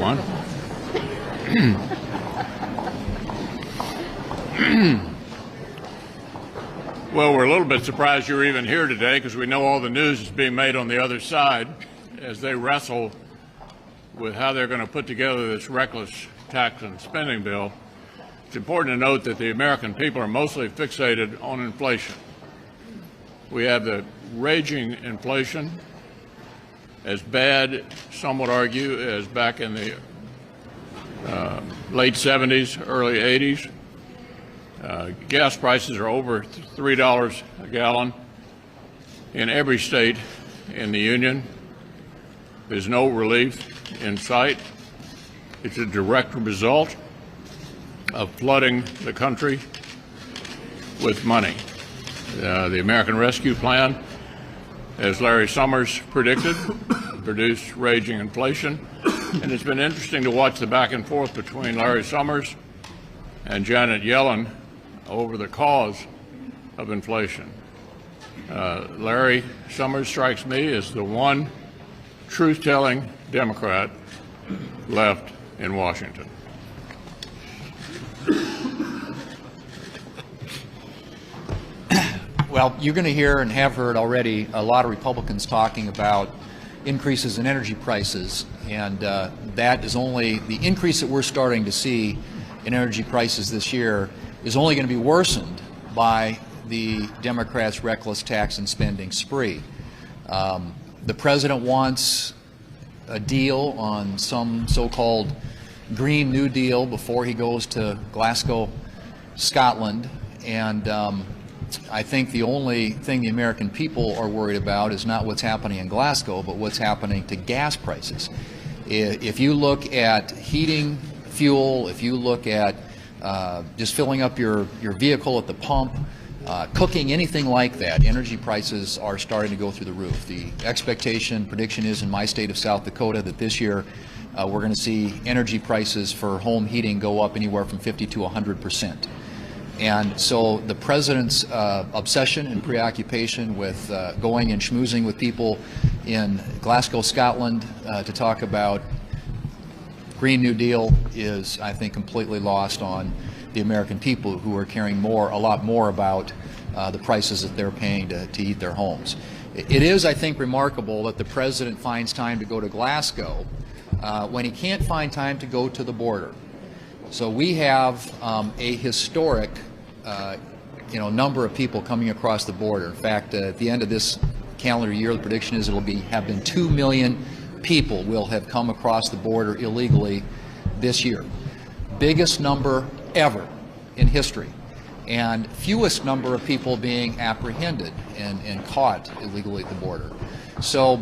everyone. Well, we're a little bit surprised you're even here today because we know all the news is being made on the other side as they wrestle with how they're going to put together this reckless tax and spending bill. It's important to note that the American people are mostly fixated on inflation. We have the raging inflation, as bad, some would argue, as back in the late 70s, early 80s. Gas prices are over $3 a gallon in every state in the Union. There's no relief in sight. It's a direct result of flooding the country with money. The American Rescue Plan, as Larry Summers predicted, produced raging inflation. And it's been interesting to watch the back and forth between Larry Summers and Janet Yellen over the cause of inflation. Larry Summers strikes me as the one truth-telling Democrat left in Washington. Well, you're going to hear and have heard already a lot of Republicans talking about increases in energy prices, and that is only the increase that we're starting to see in energy prices this year is only going to be worsened by the Democrats' reckless tax and spending spree. The president wants a deal on some so-called Green New Deal before he goes to Glasgow, Scotland, and I think the only thing the American people are worried about is not what's happening in Glasgow, but what's happening to gas prices. If you look at heating fuel, if you look at just filling up your vehicle at the pump, cooking, anything like that, energy prices are starting to go through the roof. The prediction is in my state of South Dakota that this year we're going to see energy prices for home heating go up anywhere from 50 to 100%. And so the president's obsession and preoccupation with going and schmoozing with people in Glasgow, Scotland to talk about Green New Deal is, I think, completely lost on the American people who are caring a lot more about the prices that they're paying to heat their homes. It is, I think, remarkable that the president finds time to go to Glasgow when he can't find time to go to the border. So we have a historic number of people coming across the border. In fact, at the end of this calendar year, the prediction is have been 2 million people will have come across the border illegally this year. Biggest number ever in history, and fewest number of people being apprehended and caught illegally at the border. So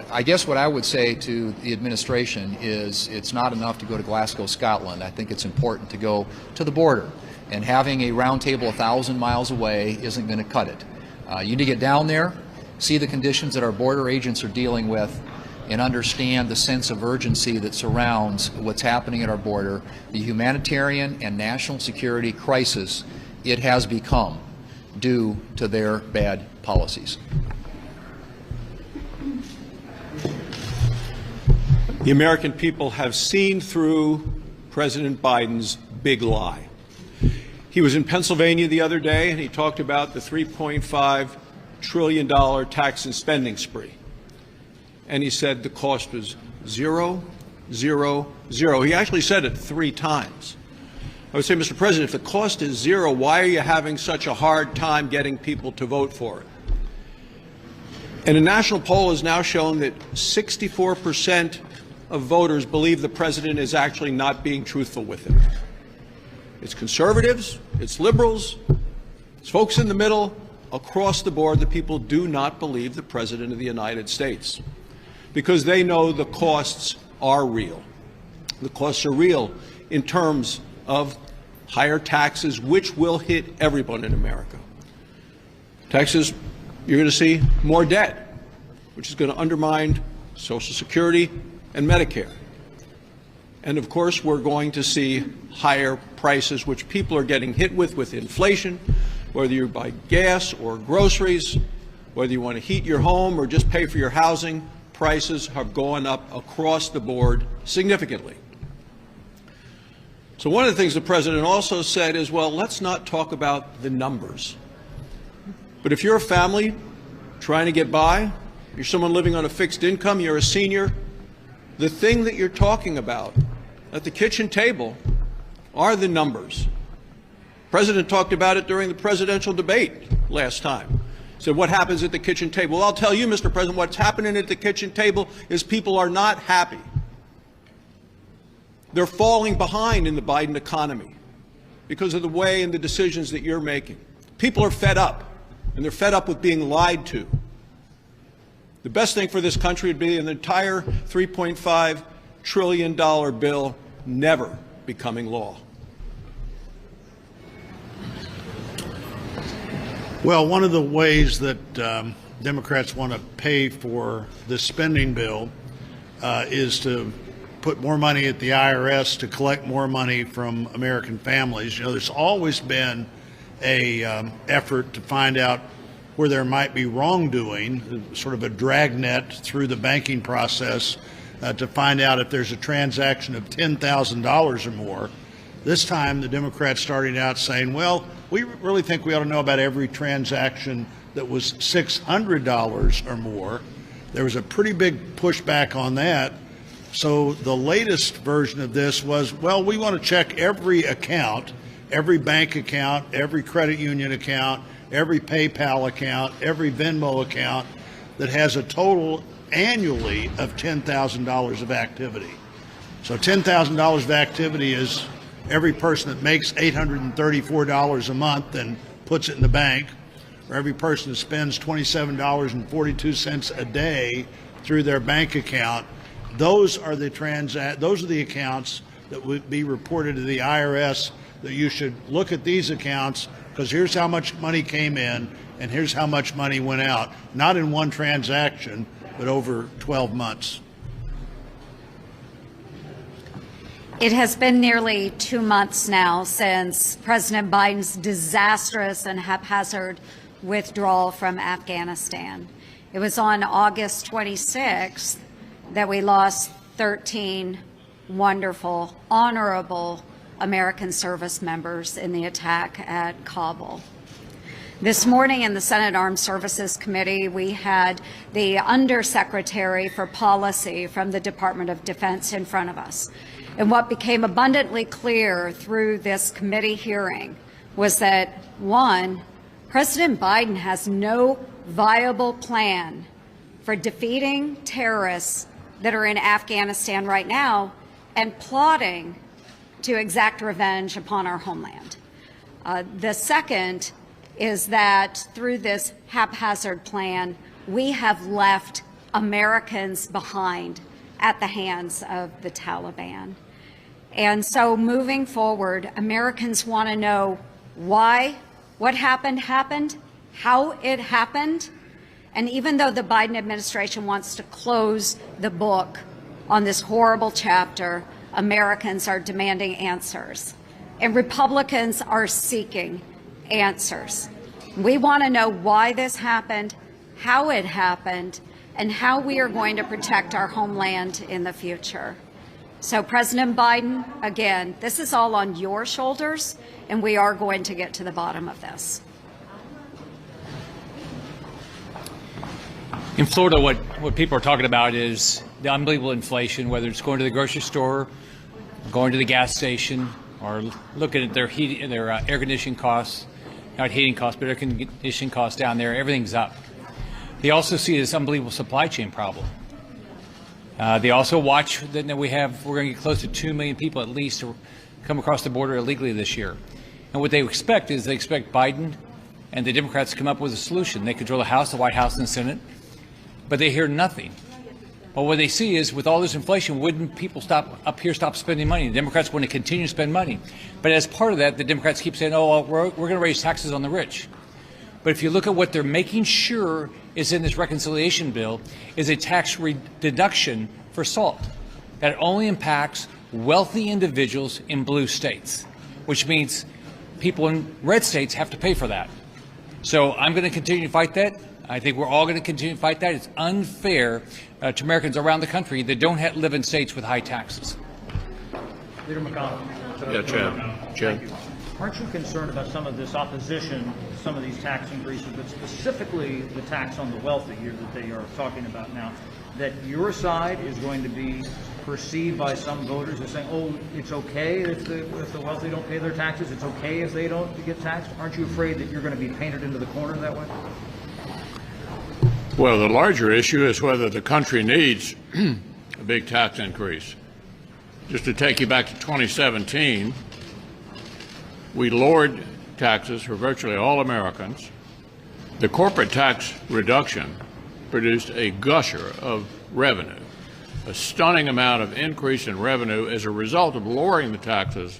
I guess what I would say to the administration is it's not enough to go to Glasgow, Scotland. I think it's important to go to the border, and having a round table 1,000 miles away isn't going to cut it. You need to get down there, see the conditions that our border agents are dealing with, and understand the sense of urgency that surrounds what's happening at our border, the humanitarian and national security crisis it has become due to their bad policies. The American people have seen through President Biden's big lie. He was in Pennsylvania the other day, and he talked about the $3.5 trillion tax and spending spree. And he said the cost was 0, 0, 0. He actually said it 3 times. I would say, Mr. President, if the cost is 0, why are you having such a hard time getting people to vote for it? And a national poll has now shown that 64% of voters believe the president is actually not being truthful with them. It's conservatives, it's liberals, it's folks in the middle. Across the board, the people do not believe the president of the United States because they know the costs are real. The costs are real in terms of higher taxes, which will hit everyone in America. Texas, you're going to see more debt, which is going to undermine Social Security and Medicare. And of course, we're going to see higher prices, which people are getting hit with inflation, whether you buy gas or groceries, whether you want to heat your home or just pay for your housing. prices have gone up across the board significantly. So one of the things the President also said is, well, let's not talk about the numbers. But if you're a family trying to get by, you're someone living on a fixed income, you're a senior, the thing that you're talking about at the kitchen table are the numbers. The President talked about it during the presidential debate last time. He said, what happens at the kitchen table? Well, I'll tell you, Mr. President, what's happening at the kitchen table is people are not happy. They're falling behind in the Biden economy because of the way and the decisions that you're making. People are fed up, and they're fed up with being lied to. The best thing for this country would be an entire $3.5 trillion bill never becoming law. Well, one of the ways that Democrats want to pay for this spending bill is to put more money at the IRS to collect more money from American families. You know, there's always been a effort to find out where there might be wrongdoing, sort of a dragnet through the banking process to find out if there's a transaction of $10,000 or more. This time, the Democrats started out saying, well, we really think we ought to know about every transaction that was $600 or more. There was a pretty big pushback on that. So the latest version of this was, well, we want to check every account, every bank account, every credit union account, every PayPal account, every Venmo account that has a total annually of $10,000 of activity. So $10,000 of activity is every person that makes $834 a month and puts it in the bank, or every person that spends $27.42 a day through their bank account. Those are the accounts that would be reported to the IRS, that you should look at these accounts because here's how much money came in and here's how much money went out, not in one transaction, but over 12 months. It has been nearly 2 months now since President Biden's disastrous and haphazard withdrawal from Afghanistan. It was on August 26th that we lost 13 wonderful, honorable American service members in the attack at Kabul. This morning in the Senate Armed Services Committee, we had the Undersecretary for Policy from the Department of Defense in front of us. And what became abundantly clear through this committee hearing was that, one, President Biden has no viable plan for defeating terrorists that are in Afghanistan right now and plotting to exact revenge upon our homeland. The second is that through this haphazard plan, we have left Americans behind at the hands of the Taliban. And so moving forward, Americans want to know why what happened, how it happened. And even though the Biden administration wants to close the book on this horrible chapter, Americans are demanding answers. And Republicans are seeking answers. We want to know why this happened, how it happened, and how we are going to protect our homeland in the future. So President Biden, again, this is all on your shoulders, and we are going to get to the bottom of this. In Florida, what people are talking about is the unbelievable inflation, whether it's going to the grocery store, going to the gas station, or looking at their air conditioning costs, not heating costs, but air conditioning costs down there. Everything's up. They also see this unbelievable supply chain problem. They also watch that we're going to get close to 2 million people at least to come across the border illegally this year. And what they expect is Biden and the Democrats to come up with a solution. They control the House, the White House, and the Senate, but they hear nothing. But what they see is with all this inflation, wouldn't people stop spending money? The Democrats want to continue to spend money. But as part of that, the Democrats keep saying, oh, well, we're going to raise taxes on the rich. But if you look at what they're making sure is in this reconciliation bill is a tax deduction for salt that only impacts wealthy individuals in blue states, which means people in red states have to pay for that. So I'm going to continue to fight that. I think we're all going to continue to fight that. It's unfair to Americans around the country that don't live in states with high taxes. Leader McConnell. Yeah, Chad. Aren't you concerned about some of this opposition, some of these tax increases, but specifically the tax on the wealthy here that they are talking about now, that your side is going to be perceived by some voters as saying, oh, it's okay if the wealthy don't pay their taxes, it's okay if they don't get taxed? Aren't you afraid that you're going to be painted into the corner that way? Well, the larger issue is whether the country needs a big tax increase. Just to take you back to 2017, we lowered taxes for virtually all Americans. The corporate tax reduction produced a gusher of revenue, a stunning amount of increase in revenue as a result of lowering the taxes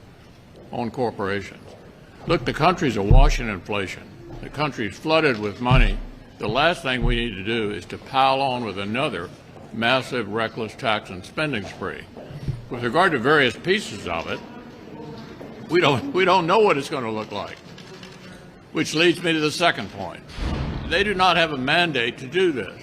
on corporations. Look, the country's awash in inflation. The country's flooded with money. The last thing we need to do is to pile on with another massive, reckless tax and spending spree. With regard to various pieces of it, we don't know what it's going to look like, which leads me to the second point. They do not have a mandate to do this.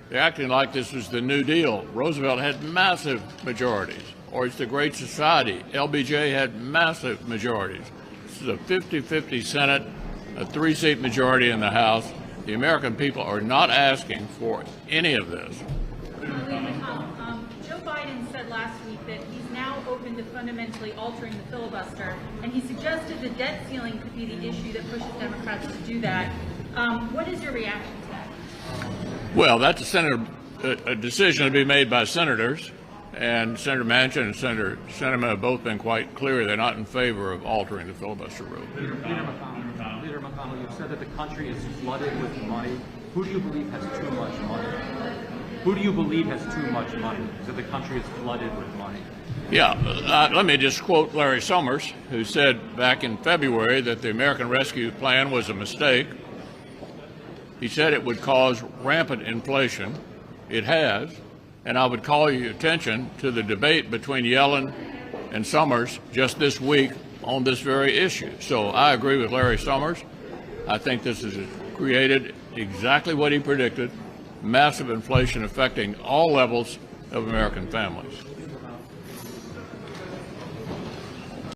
They're acting like this was the New Deal. Roosevelt had massive majorities, or it's the Great Society. LBJ had massive majorities. This is a 50-50 Senate, a 3-seat majority in the House. The American people are not asking for any of this. Joe Biden said last week that he's now open to fundamentally altering the filibuster, and he suggested the debt ceiling could be the issue that pushes Democrats to do that. What is your reaction to that? Well, that's a decision to be made by senators, and Senator Manchin and Senator Sinema have both been quite clear they're not in favor of altering the filibuster rule. Leader McConnell, you've said that the country is flooded with money. Who do you believe has too much money? Who do you believe has too much money? That the country is flooded with money? Yeah, let me just quote Larry Summers, who said back in February that the American Rescue Plan was a mistake. He said it would cause rampant inflation. It has. And I would call your attention to the debate between Yellen and Summers just this week on this very issue. So I agree with Larry Summers. I think this has created exactly what he predicted, massive inflation affecting all levels of American families.